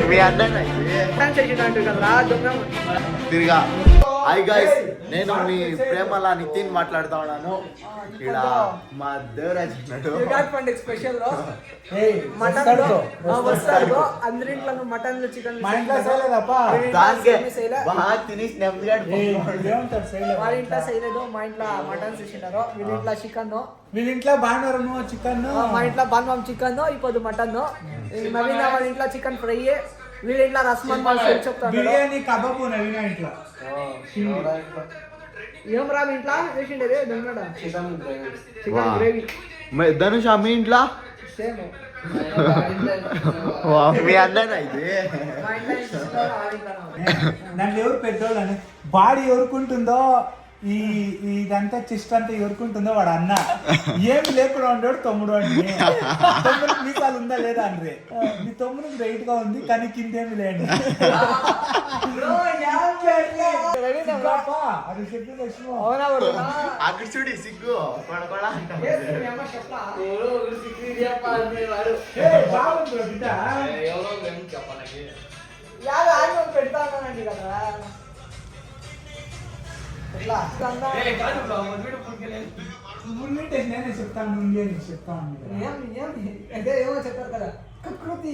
మీ అన్న తిరిగా hi guys, నేను మీ ప్రేమలా నితిన్ మాట్లాడుతా ఉన్నాను. ఇక్కడ మా దేవరాజ్ పండుగ స్పెషల్ అందరింట్లో మటన్ చికెన్ బాగా తినేసి వాళ్ళ ఇంట్లో చేయలేదు. మా ఇంట్లో మటన్ చేసినారు, వీళ్ళ ఇంట్లో చికెన్, వీళ్ళ ఇంట్లో భానువారం చికెన్, మా ఇంట్లో భానువారం చికెన్, ఇప్పుడు మటన్. నవీన వాళ్ళ ఇంట్లో చికెన్ ఫ్రై, వీళ్ళ ఇంట్లో రసమన్ చెప్తాను బిర్యానీ కబాబ్ నవీన ఇంట్లో. ఏం రా మీ ఇంట్లో చేసిండే చికెన్ గ్రేవీ. ధనుష్ మీ ఇంట్లో సేమ్ మీ అన్ననా ఇది? దాంట్లో ఎవరు పెద్దోళ్ళని బాడీ ఎవరుకుంటుందో ఇదంతా చెస్ట్ అంతా ఎవరుకుంటుందో వాడు అన్న. ఏమి లేకుండా ఉండేవాడు తమ్ముడు అంటే తమ్ముడు మీసాలు ఉందా లేదా అంటే మీ తమ్ముడు వెయిట్ గా ఉంది కానీ కిందేమి లేండి. అది చెప్పి అక్కడ చూడి సిగ్గు పెడతానండి కదా. నేనే చెప్తాను ఏమో చెప్పారు కదా, కకృతి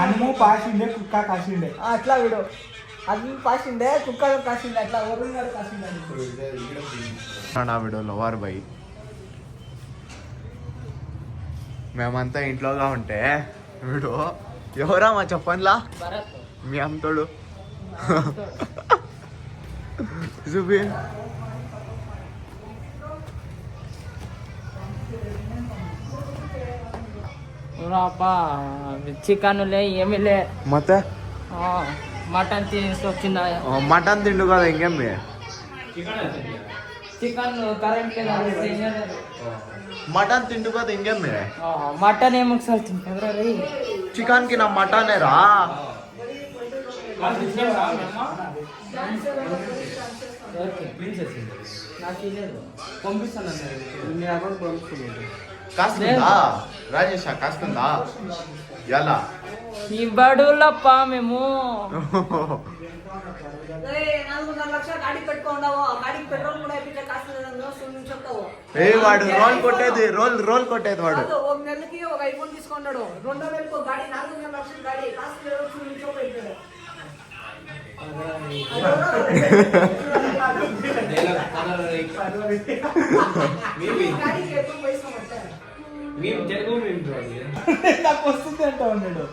అనుము పాసిండే కుక్క కాసిండే అట్లా వీడు అది పాసిండే కుక్క కాసిండే అట్లా ఒరిజినల్ కాసిండే. నా వీడియోలో వారు బై మేమంతా ఇంట్లోగా ఉంటే వీడు ఎవరా మా చెప్పన్లా మీ అమ్మతోడు చూపి చికెన్లే ఏమి లే ಮತ್ತೆ మటన్ తినేసి వచ్చిందా? మటన్ తిండు కదా ఇంకేమి చికెన్ కరెంట్ లేదా? మటన్ తిండు కదా ఇంకేమి మటన్ ఏమో ఒకసారి తింటారా? చికెన్ కి నా మటనే రా. కాస్తుందా రాజేష్? కాస్తుందా? ఎలా ఈ బడులప్ప మేము 4.5 లక్షలు గాడి పెట్టుకున్నావు, గాడికి పెట్రోల్ కూడా చెప్తావు. వాడు రోల్ కొట్టేది వాడు. ఒక నెలకి ఒక ఐఫోన్ తీసుకున్నాడు, 2,000 గాడి, 4.5 లక్షల గాడి కాస్ట్ నాకు వస్తుంది అంటా ఉన్నాడు.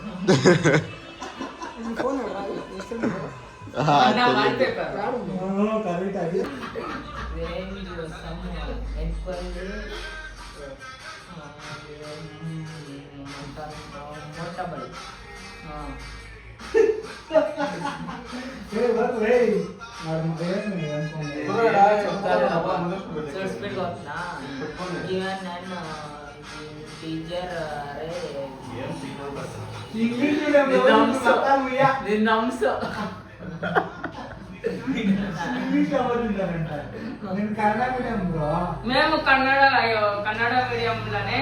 మేము కన్నడ మీడియంలోనే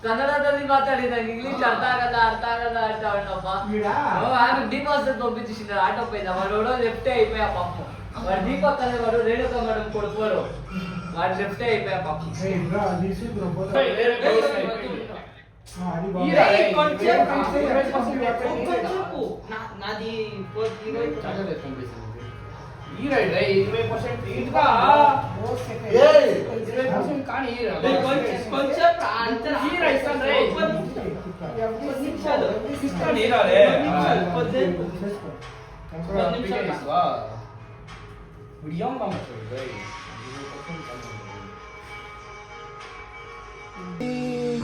కన్నడದಲ್ಲಿ ಮಾತಾಡಿದ ಇಂಗ್ಲಿಷ್ ಅರ್ಥ ಆಗದ ಅಂತ ಅವನಪ್ಪ ಆಗ ದೀಪಾಸ್ పంపించేసిండు ఆటో పైన వాడు లెఫ్టే అయిపోయా పాపం. వాడు దీపక్ అనే వాడు రేణుక మేడం కొడుకోడు, వాడు లెఫ్టే అయిపోయా పాపం. నాది 20% కానీ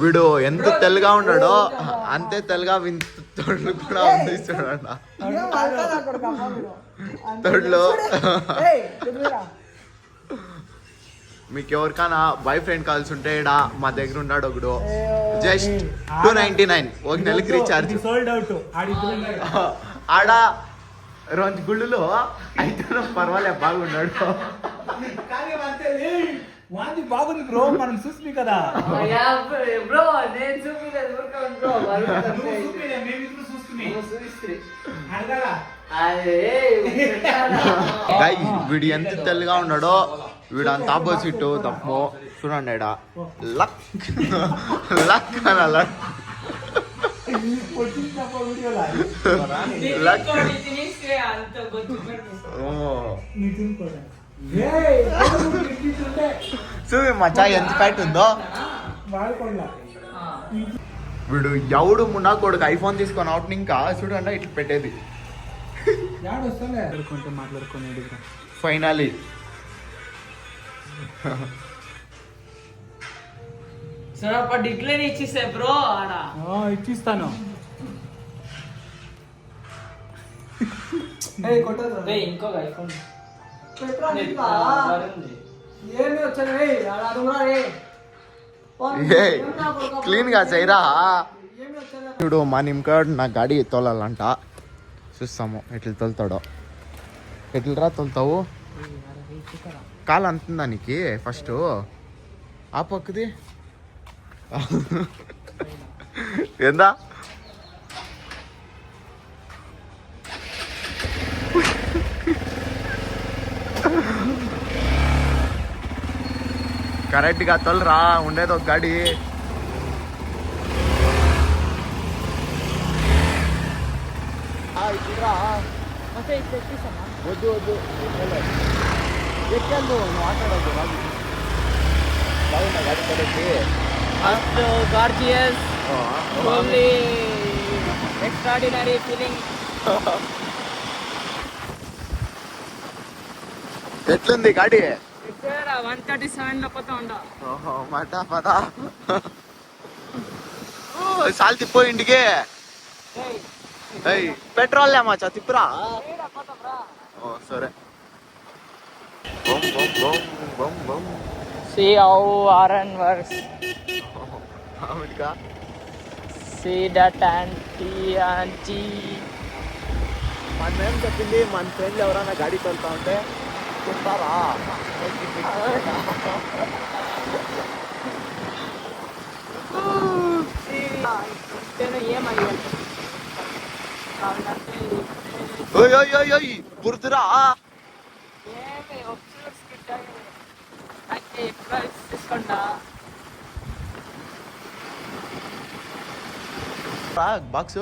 వీడు ఎంత తెల్లగా ఉన్నాడో అంతే తెల్లగా తొడ్లు కూడా అందిస్తాడు. తొడ్లు మీకు ఎవరికైనా బాయ్ ఫ్రెండ్ కాల్సి ఉంటే మా దగ్గర ఉన్నాడు ఒకడు, జస్ట్ 299 ఒక నెలకి రీఛార్జ్. ఆడ 2 గుళ్ళులో అయితే పర్వాలే బాగున్నాడు. వాంది బాగుంది బ్రో, మనం చూసి కదా. బ్రో నేను చూపిలేదు ఊరుకోండి బ్రో నువ్వు చూపిలే, మేమిద్దరు చూస్తున్నాయి. అడగాలా? గైస్ వీడు ఎంత తెల్లగా ఉన్నాడో, వీడు అంత ఆపోజిట్ తప్పు. చూడండి ఈడ లక్ లక్ అనాల వచ్చినప్పుడు వీడియోలా లక్. అంత గొంతు నితిన్ కూడా చూపి మచ్చా ఎంత ఫ్యాట్ ఉందో. వాడుకోండా వీడు ఎవడు మున్నా కొడుకు ఐఫోన్ తీసుకొని అవుట్ ఇంకా చూడండి ఇట్లా పెట్టేది. వస్తానే మాట్లాడుకుని ఫైనలీ సరే డిక్లైన్ ఇచ్చేసే బ్రో ఆడ ఇచ్చిస్తాను. ఇంకొక ఐఫోన్ ఏమి వచ్చాను క్లీన్ గా చేయరా. ఏమి వచ్చాను ఇప్పుడు మా నిమ్కాడు నా గాడి తోలాలంట, చూస్తాము ఎట్లా తోలుతాడో. ఎట్లరా తోలుతావు? కాలు అంతుందా నీకు? ఫస్ట్ ఆ పక్కది ఏందా? కరెక్ట్గా తోలరా, ఉండేది ఒక గాడి. వద్దు వద్దు ఎక్కాను, నువ్వు మాట్లాడద్దు. బాగుందా గాడి correct? Gorgeous only extraordinary feeling. ఎట్లుంది గాడి? 137 లో పోతా ఉండా. ఓహో మాట పదా సాల్ తిప్పో ఇంటికి. పెట్రోల్ లేమాచా తిప్పురా. ఓ సరే. See how Aaron works. America See that auntie. మనం చెప్పింది మన ఫ్రెండ్లు ఎవరైనా గాడి తోలుతా ఉంటే చూస్తారా? ఓయ్ ఓయ్ ఓయ్ ఓయ్ బుర్దురా. బాక్స్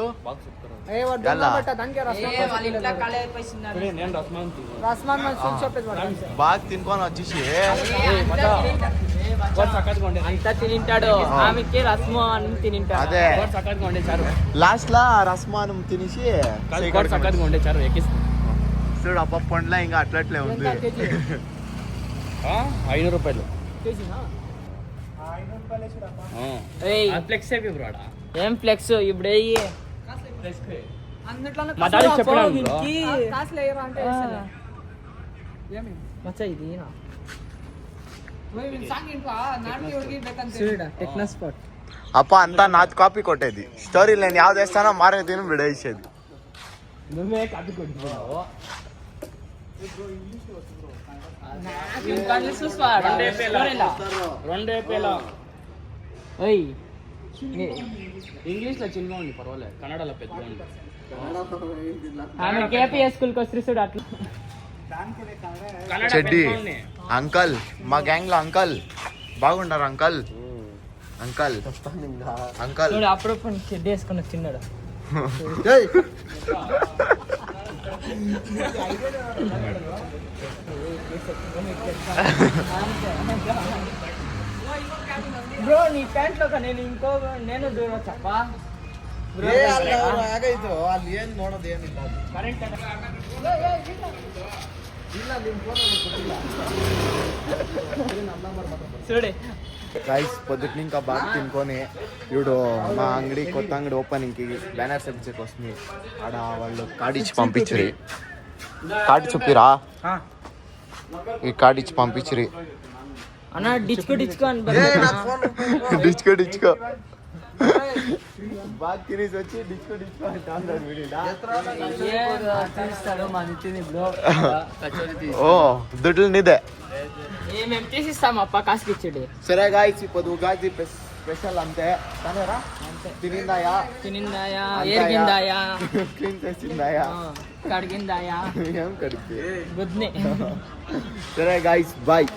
బాగా తినుకొని వచ్చేసి అంతా తినింటాడు, ఆమెకి రస్ము అని తినింటాడు. అదే లాస్ట్ లా రస్మానం తినేసి చూడు అప్ప పండ్ల ఇంకా అట్లట్లే ఉంది. 500 రూపాయలు ఏం ఫ్లెక్స్ ఇప్పుడు అప్ప అంతా నాది కాపీ కొట్టేది. స్టోరీ నేను యాವ್ದು వేస్తానో మారే తిని విడేసేది. నువ్వే కాపీ కొట్టుకున్నావు. ఇంగ్లీష్ లో చిన్నగా ఉంది పర్వాలేదు, కన్నడలో పెద్దగా ఉంది. ఆమె కేపీఎస్ స్కూల్కి వస్తే చూడు అట్లా. చెడ్డి అంకల్, మా గ్యాంగ్ లో అంకల్ బాగుంటారు. అంకల్ అంకల్ అంకల్ చూడు అప్పుడప్పుడు చెడ్డి వేసుకుని వచ్చిన్నాడు. బ్రో నీ ప్యాంట్ లో నేను నేను దూరం చెప్ప చూడే గైస్ పొద్దుటి ఇంకా బాగా తినుకొని ఇప్పుడు మా అంగడి కొత్త అంగడి ఓపెనింగ్ కి బ్యానర్స్ ఎపిచేకి వస్తుంది. ఆడ వాళ్ళు కార్డు ఇచ్చి పంపించరు. కార్డు చూపిరా, ఈ కార్డు ఇచ్చి పంపించరు. అన్న డిచ్కో డిచ్కో అని డిచ్కో డిచ్కో బాగా తినేసి వచ్చి డిస్కో డిస్కో అంటే అన్నాడు వీడిడా. తీస్తాడు మన తిని బ్రో కచోరీ తీసి ఓ దుడ్లు నీదే. మేము తీసిస్తాం అప్ప కాసుకి ఇచ్చేది. సరే గాయస్ ఇప్పుడు ఉగాది స్పెషల్ అంతే తనేరా తినిందాయా తినిందాయా ఎరిగిందాయా క్లీన్ చేసిందాయా కడిగిందాయా ఏం కడిపి. గుద్ని. సరే గాయస్ బాయ్.